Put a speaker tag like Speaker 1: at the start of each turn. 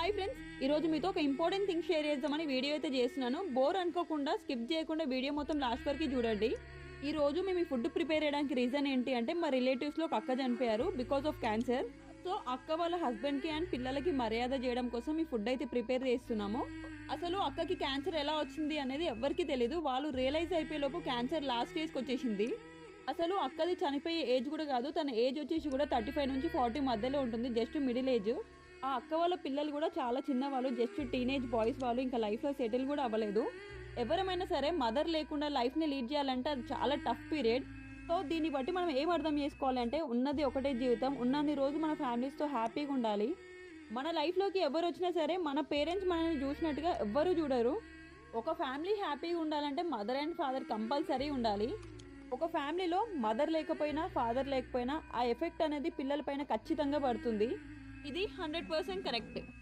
Speaker 1: Hi friends, ఈరోజు మీతో ఒక ఇంపార్టెంట్ థింగ్ షేర్ చేద్దామని వీడియో అయితే చేస్తున్నాను. బోర్ అనుకోకుండా స్కిప్ చేయకుండా వీడియో మొత్తం లాస్ట్ వరకు చూడండి. ఈ రోజు మేము ఈ ఫుడ్ ప్రిపేర్ చేయడానికి రీజన్ ఏంటి అంటే మా రిలేటివ్స్లో ఒక అక్క చనిపోయారు బికాస్ ఆఫ్ క్యాన్సర్. సో అక్క వాళ్ళ హస్బెండ్కి అండ్ పిల్లలకి మర్యాద చేయడం కోసం ఈ ఫుడ్ అయితే ప్రిపేర్ చేస్తున్నాము. అసలు అక్కకి క్యాన్సర్ ఎలా వచ్చింది అనేది ఎవ్వరికి తెలీదు. వాళ్ళు రియలైజ్ అయిపోయేలోపు క్యాన్సర్ లాస్ట్ స్టేజ్కి వచ్చేసింది. అసలు అక్కది చనిపోయే ఏజ్ కూడా కాదు, తన ఏజ్ వచ్చేసి కూడా 35 నుంచి 40 మధ్యలో ఉంటుంది, జస్ట్ మిడిల్ ఏజ్. ఆ అక్క వాళ్ళ పిల్లలు కూడా చాలా చిన్నవాళ్ళు, జస్ట్ టీనేజ్ బాయ్స్. వాళ్ళు ఇంకా లైఫ్లో సెటిల్ కూడా అవ్వలేదు. ఎవరమైనా సరే మదర్ లేకుండా లైఫ్ని లీడ్ చేయాలంటే అది చాలా టఫ్ పీరియడ్. సో దీన్ని బట్టి మనం ఏం అర్థం చేసుకోవాలంటే ఉన్నది ఒకటే జీవితం, ఉన్నన్ని రోజు మన ఫ్యామిలీస్తో హ్యాపీగా ఉండాలి. మన లైఫ్లోకి ఎవరు వచ్చినా సరే మన పేరెంట్స్ మనల్ని చూసినట్టుగా ఎవ్వరూ చూడరు. ఒక ఫ్యామిలీ హ్యాపీగా ఉండాలంటే మదర్ అండ్ ఫాదర్ కంపల్సరీ ఉండాలి. ఒక ఫ్యామిలీలో మదర్ లేకపోయినా ఫాదర్ లేకపోయినా ఆ ఎఫెక్ట్ అనేది పిల్లల పైన ఖచ్చితంగా పడుతుంది. ఇది 100% కరెక్ట్.